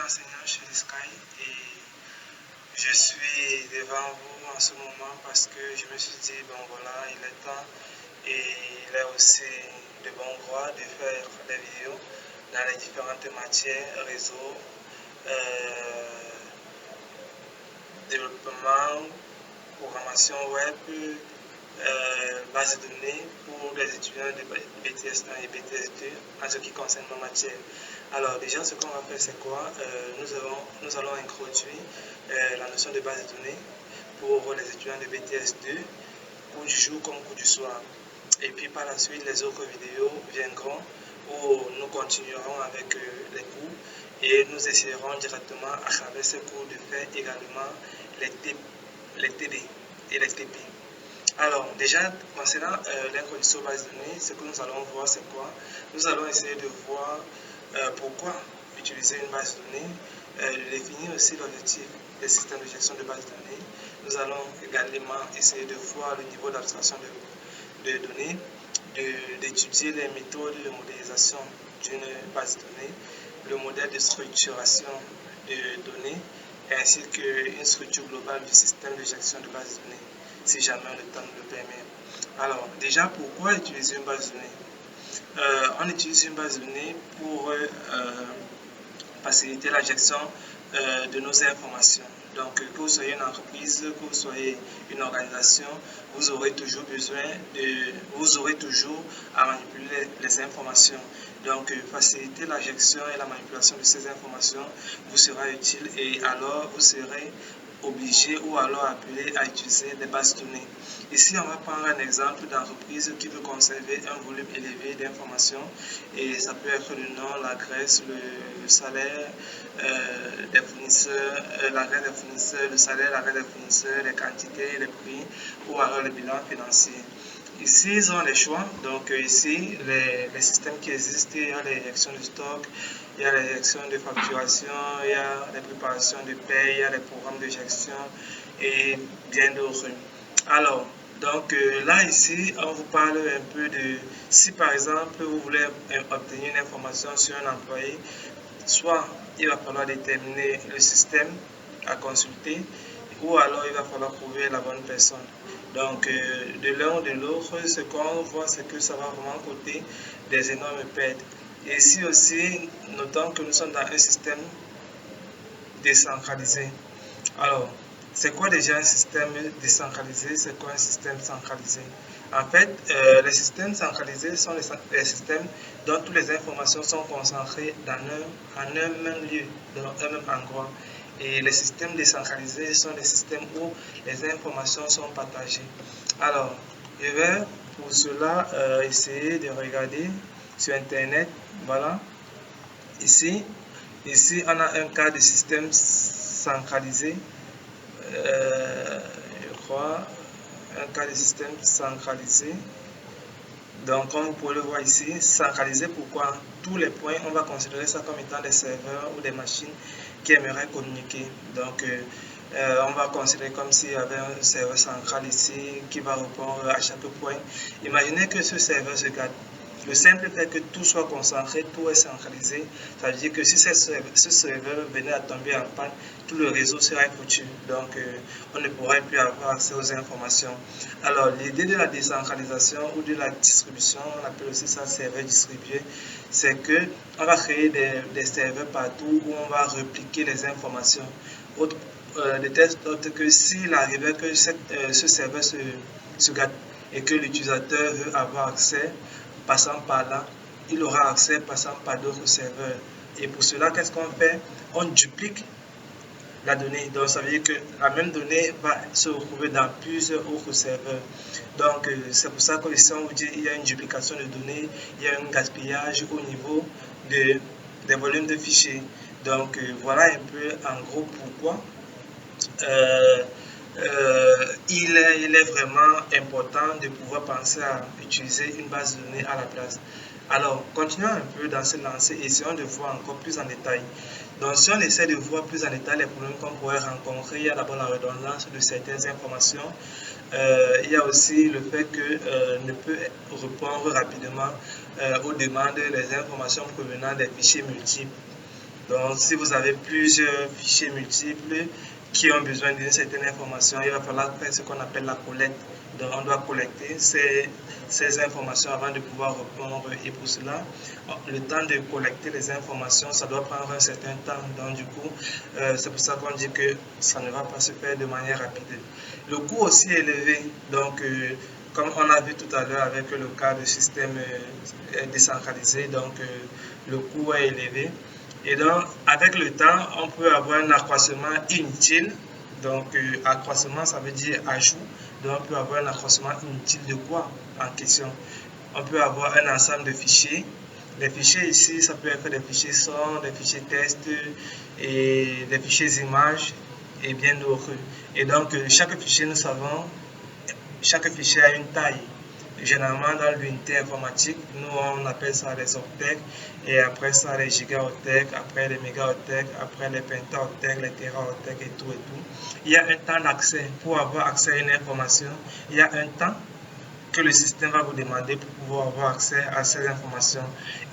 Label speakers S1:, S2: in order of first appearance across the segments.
S1: enseignant chez Sky et je suis devant vous en ce moment parce que je me suis dit, bon voilà, il est temps et il est aussi de bon droit de faire des vidéos dans les différentes matières, réseau, développement, programmation web, base de données pour les étudiants de BTS 1 et BTS 2 en ce qui concerne ma matière. Alors déjà ce qu'on va faire c'est quoi? Nous allons introduire la notion de base de données pour les étudiants de BTS 2, cours du jour comme cours du soir. Et puis par la suite les autres vidéos viendront où nous continuerons avec les cours et nous essayerons directement à travers ces cours de faire également les TD et les TP. Alors déjà concernant l'introduction base de données, ce que nous allons voir c'est quoi? Nous allons essayer de voir pourquoi utiliser une base de données, définir aussi l'objectif des systèmes de gestion de base de données. Nous allons également essayer de voir le niveau d'abstraction de données, d'étudier les méthodes de modélisation d'une base de données, le modèle de structuration de données, ainsi qu'une structure globale du système de gestion de base de données, si jamais le temps nous le permet. Alors, déjà, pourquoi utiliser une base de données? On utilise une base de données pour faciliter la gestion de nos informations. Donc, que vous soyez une entreprise, que vous soyez une organisation, vous aurez toujours à manipuler les informations. Donc, faciliter la gestion et la manipulation de ces informations vous sera utile et alors vous serez obligé ou alors appelé à utiliser des bases de données. Ici, on va prendre un exemple d'entreprise qui veut conserver un volume élevé d'informations et ça peut être le nom, l'adresse, le salaire des fournisseurs, l'adresse des fournisseurs, le salaire, l'adresse des fournisseurs, les quantités, les prix ou alors le bilan financier. Ici, ils ont les choix. Donc ici, les systèmes qui existent, il y a les gestions de stock, il y a les gestions de facturation, il y a les préparations de paie, il y a les programmes de gestion et bien d'autres. Alors, donc là, ici, on vous parle un peu de si par exemple, vous voulez obtenir une information sur un employé, soit il va falloir déterminer le système à consulter ou alors il va falloir trouver la bonne personne. Donc, de l'un ou de l'autre, ce qu'on voit, c'est que ça va vraiment coûter des énormes pertes. Et ici aussi, notons que nous sommes dans un système décentralisé. Alors, c'est quoi déjà un système décentralisé? C'est quoi un système centralisé? En fait, les systèmes centralisés sont les systèmes dont toutes les informations sont concentrées en un même lieu, dans un même endroit. Et les systèmes décentralisés sont les systèmes où les informations sont partagées. Alors, je vais pour cela essayer de regarder sur Internet. Voilà. Ici, on a un cas de système centralisé. Je crois, un cas de système centralisé. Donc, comme vous pouvez le voir ici, centralisé, pourquoi? Tous les points, on va considérer ça comme étant des serveurs ou des machines qui aimeraient communiquer. Donc, on va considérer comme s'il y avait un serveur central ici qui va répondre à chaque point. Imaginez que ce serveur se gâte. Le simple fait que tout soit concentré, tout est centralisé, ça veut dire que si ce serveur venait à tomber en panne, tout le réseau serait foutu. Donc, on ne pourrait plus avoir accès aux informations. Alors, l'idée de la décentralisation ou de la distribution, on appelle aussi ça serveur distribué, c'est que on va créer des serveurs partout où on va répliquer les informations. De telle sorte que s'il arrivait que ce serveur se gâte et que l'utilisateur veut avoir accès, passant par là, il aura accès passant par d'autres serveurs. Et pour cela, qu'est-ce qu'on fait? On duplique la donnée. Donc, ça veut dire que la même donnée va se retrouver dans plusieurs autres serveurs. Donc, c'est pour ça que ici, on vous dit qu'il y a une duplication de données, il y a un gaspillage au niveau des volumes de fichiers. Donc, voilà un peu en gros pourquoi il est vraiment important de pouvoir penser à utiliser une base de données à la place. Alors, continuons un peu dans cette lancée et essayons de voir encore plus en détail. Donc, si on essaie de voir plus en détail les problèmes qu'on pourrait rencontrer, il y a d'abord la redondance de certaines informations. Il y a aussi le fait que ne peut répondre rapidement aux demandes des informations provenant des fichiers multiples. Donc, si vous avez plusieurs fichiers multiples qui ont besoin d'une certaine information, il va falloir faire ce qu'on appelle la collecte. Donc, on doit collecter ces informations avant de pouvoir répondre. Et pour cela, le temps de collecter les informations, ça doit prendre un certain temps. Donc, du coup, c'est pour ça qu'on dit que ça ne va pas se faire de manière rapide. Le coût aussi est élevé. Donc, comme on a vu tout à l'heure avec le cas de système décentralisé, donc le coût est élevé. Et donc, avec le temps, on peut avoir un accroissement inutile. Donc, accroissement, ça veut dire ajout. Donc, on peut avoir un accroissement inutile de quoi en question? On peut avoir un ensemble de fichiers. Les fichiers ici, ça peut être des fichiers son, des fichiers test et des fichiers images et bien d'autres. Et donc, chaque fichier, nous savons, chaque fichier a une taille. Généralement, dans l'unité informatique, nous, on appelle ça les octets, et après ça, les gigaoctets, après les mégaoctets, après les pentaoctets, les téraoctets et tout. Il y a un temps d'accès. Pour avoir accès à une information, il y a un temps que le système va vous demander pour pouvoir avoir accès à ces informations.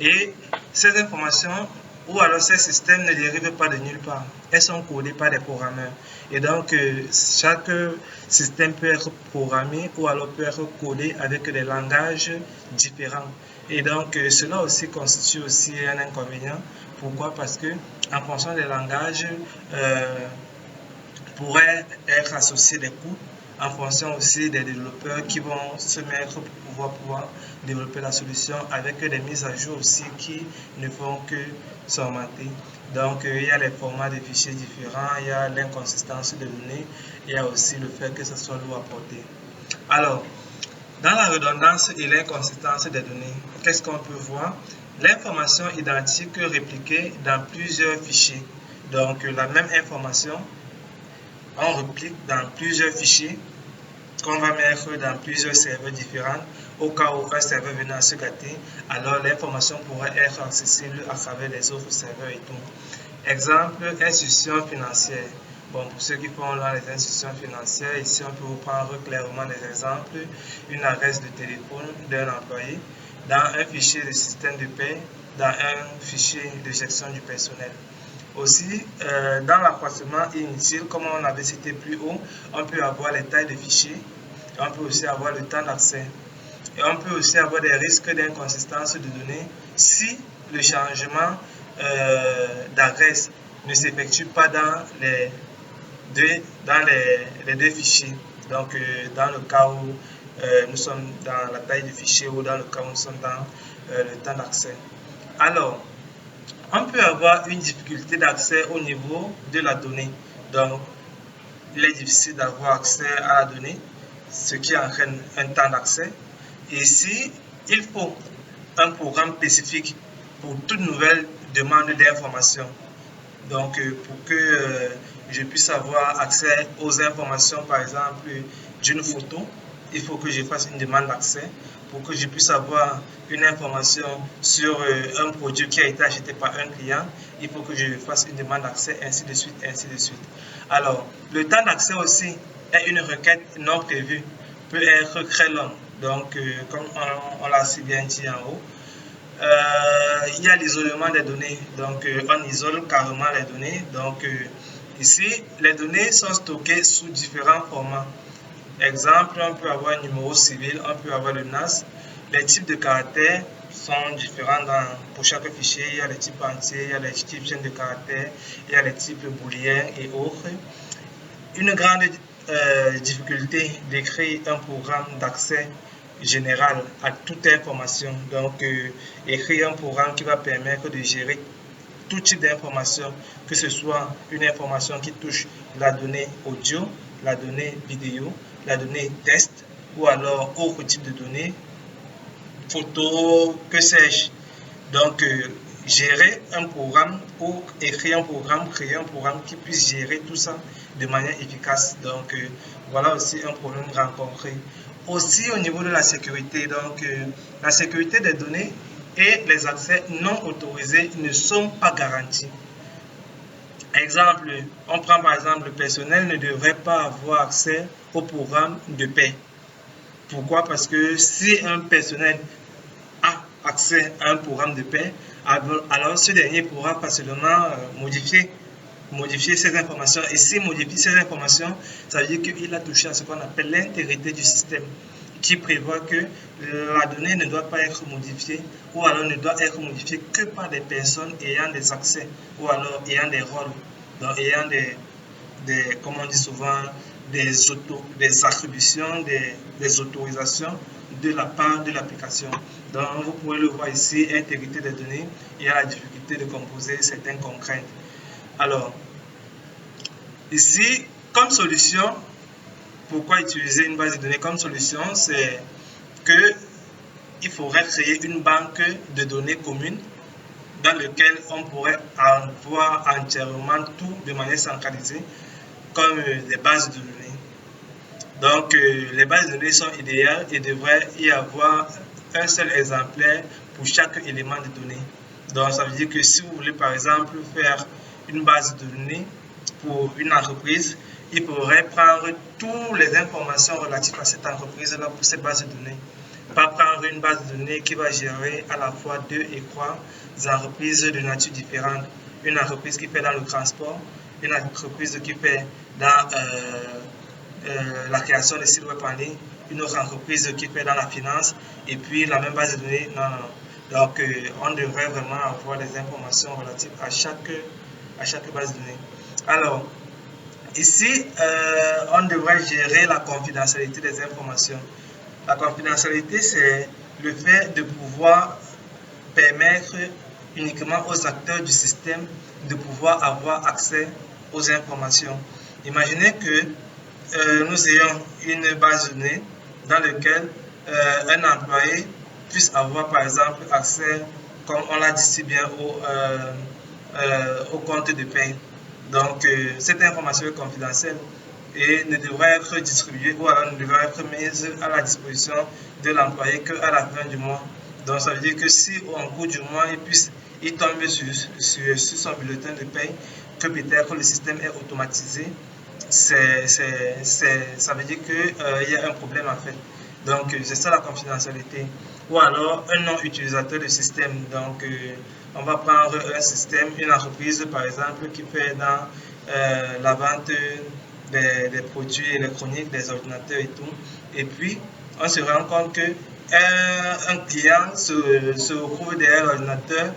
S1: Et ces informations, ou alors ces systèmes ne dérivent pas de nulle part. Elles sont codées par des programmeurs. Et donc, chaque système peut être programmé ou alors peut être codé avec des langages différents. Et donc, cela aussi constitue aussi un inconvénient. Pourquoi? Parce que en fonction des langages, pourraient être associés des coûts en fonction aussi des développeurs qui vont se mettre pour pouvoir développer la solution avec des mises à jour aussi qui ne font que s'augmenter. Donc, il y a les formats de fichiers différents, il y a l'inconsistance de données, il y a aussi le fait que ce soit lourd à porter. Alors, dans la redondance et l'inconsistance des données, qu'est-ce qu'on peut voir? L'information identique répliquée dans plusieurs fichiers. Donc, la même information, on réplique dans plusieurs fichiers qu'on va mettre dans plusieurs serveurs différents. Au cas où un serveur venait à se gâter, alors l'information pourrait être accessible à travers les autres serveurs et tout. Exemple, institution financière. Bon, pour ceux qui font là les institutions financières, ici on peut vous prendre clairement des exemples. Une adresse de téléphone d'un employé dans un fichier de système de paie, dans un fichier de gestion du personnel. Aussi, dans l'accroissement inutile, comme on avait cité plus haut, on peut avoir les tailles de fichiers, et on peut aussi avoir le temps d'accès. Et on peut aussi avoir des risques d'inconsistance de données si le changement d'adresse ne s'effectue pas dans les deux fichiers. Donc, dans le cas où nous sommes dans la taille du fichier ou dans le cas où nous sommes dans le temps d'accès. Alors, on peut avoir une difficulté d'accès au niveau de la donnée. Donc, il est difficile d'avoir accès à la donnée, ce qui entraîne un temps d'accès. Et ici, il faut un programme spécifique pour toute nouvelle demande d'information. Donc, pour que je puisse avoir accès aux informations, par exemple, d'une photo, il faut que je fasse une demande d'accès. Pour que je puisse avoir une information sur un produit qui a été acheté par un client, il faut que je fasse une demande d'accès, ainsi de suite, ainsi de suite. Alors, le temps d'accès aussi est une requête non prévue, peut être très long. Donc, comme on l'a si bien dit en haut, il y a l'isolement des données. Donc, on isole carrément les données. Donc, ici, les données sont stockées sous différents formats. Exemple, on peut avoir un numéro civil, on peut avoir le NAS. Les types de caractères sont différents pour chaque fichier. Il y a les types entiers, il y a les types chaînes de caractères, il y a les types booléens et autres. Une grande difficulté d'écrire un programme d'accès général à toute information. Donc, écrire un programme qui va permettre de gérer tout type d'information, que ce soit une information qui touche la donnée audio, la donnée vidéo, la donnée test ou alors autre type de données, photos, que sais-je. Donc, gérer un programme ou écrire un programme, créer un programme qui puisse gérer tout ça de manière efficace. Donc, voilà aussi un problème rencontré. Aussi au niveau de la sécurité, donc la sécurité des données et les accès non autorisés ne sont pas garantis. Exemple, on prend par exemple le personnel ne devrait pas avoir accès au programme de paie. Pourquoi? Parce que si un personnel a accès à un programme de paie, alors ce dernier pourra facilement modifier ces informations. Et s'il modifie ces informations, ça veut dire qu'il a touché à ce qu'on appelle l'intégrité du système, qui prévoit que la donnée ne doit pas être modifiée, ou alors ne doit être modifiée que par des personnes ayant des accès, ou alors ayant des rôles, donc ayant comme on dit souvent, des attributions, des autorisations de la part de l'application. Donc vous pouvez le voir ici, intégrité des données, il y a la difficulté de composer certaines contraintes. Alors, ici, comme solution, pourquoi utiliser une base de données comme solution? C'est qu'il faudrait créer une banque de données commune dans laquelle on pourrait avoir entièrement tout de manière centralisée, comme les bases de données. Donc, les bases de données sont idéales et devrait y avoir un seul exemplaire pour chaque élément de données. Donc, ça veut dire que si vous voulez, par exemple, faire une base de données pour une entreprise, il faudrait prendre toutes les informations relatives à cette entreprise-là pour cette base de données. Pas prendre une base de données qui va gérer à la fois 2 et 3 entreprises de nature différente. Une entreprise qui fait dans le transport, une entreprise qui fait dans la création de sites web en ligne, une autre entreprise qui fait dans la finance, et puis la même base de données. Non. Donc, on devrait vraiment avoir des informations relatives à chaque base de données. Alors, ici, on devrait gérer la confidentialité des informations. La confidentialité, c'est le fait de pouvoir permettre uniquement aux acteurs du système de pouvoir avoir accès aux informations. Imaginez que nous ayons une base de données dans laquelle un employé puisse avoir par exemple accès, comme on l'a dit si bien, au compte de paie. Donc cette information est confidentielle et ne devrait être distribuée ou alors ne devrait être mise à la disposition de l'employé qu'à la fin du mois. Donc ça veut dire que si au cours du mois il tombe sur son bulletin de paie, que peut-être le système est automatisé, ça veut dire qu'il y a un problème en fait. Donc c'est ça la confidentialité. Ou alors un nom utilisateur de système. Donc on va prendre un système, une entreprise par exemple qui fait dans la vente des produits électroniques, des ordinateurs et tout. Et puis on se rend compte que un client se retrouve derrière l'ordinateur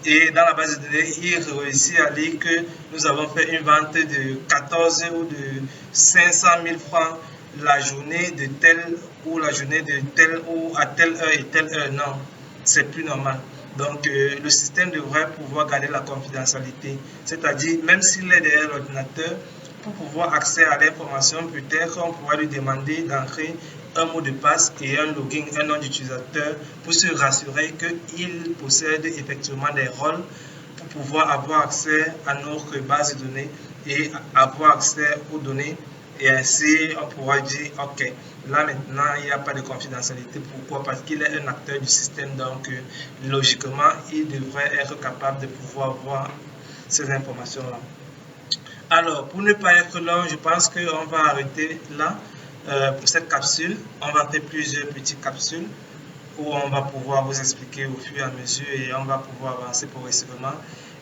S1: et dans la base de données, il réussit à lire que nous avons fait une vente de 14 ou de 500 000 francs la journée de telle ou la journée de telle ou à telle heure et telle heure. Non, c'est plus normal. Donc, le système devrait pouvoir garder la confidentialité. C'est-à-dire, même s'il est derrière l'ordinateur, pour pouvoir accéder à l'information, peut-être on pourra lui demander d'entrer un mot de passe et un login, un nom d'utilisateur pour se rassurer qu'il possède effectivement des rôles pour pouvoir avoir accès à notre base de données et avoir accès aux données. Et ainsi, on pourra dire, OK, là maintenant, il n'y a pas de confidentialité. Pourquoi? Parce qu'il est un acteur du système. Donc, logiquement, il devrait être capable de pouvoir voir ces informations-là. Alors, pour ne pas être long, je pense qu'on va arrêter là pour cette capsule. On va faire plusieurs petites capsules où on va pouvoir vous expliquer au fur et à mesure et on va pouvoir avancer progressivement.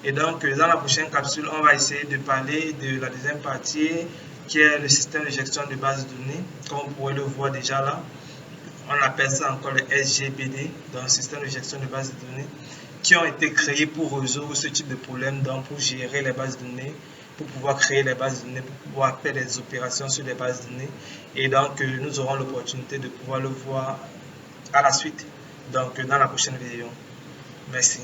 S1: Et donc, dans la prochaine capsule, on va essayer de parler de la deuxième partie qui est le système de gestion de base de données. Comme vous pouvez le voir déjà là, on appelle ça encore le SGBD, donc système de gestion de base de données, qui ont été créés pour résoudre ce type de problème, donc pour gérer les bases de données, pour pouvoir créer les bases de données, pour pouvoir faire des opérations sur les bases de données. Et donc, nous aurons l'opportunité de pouvoir le voir à la suite, donc dans la prochaine vidéo. Merci.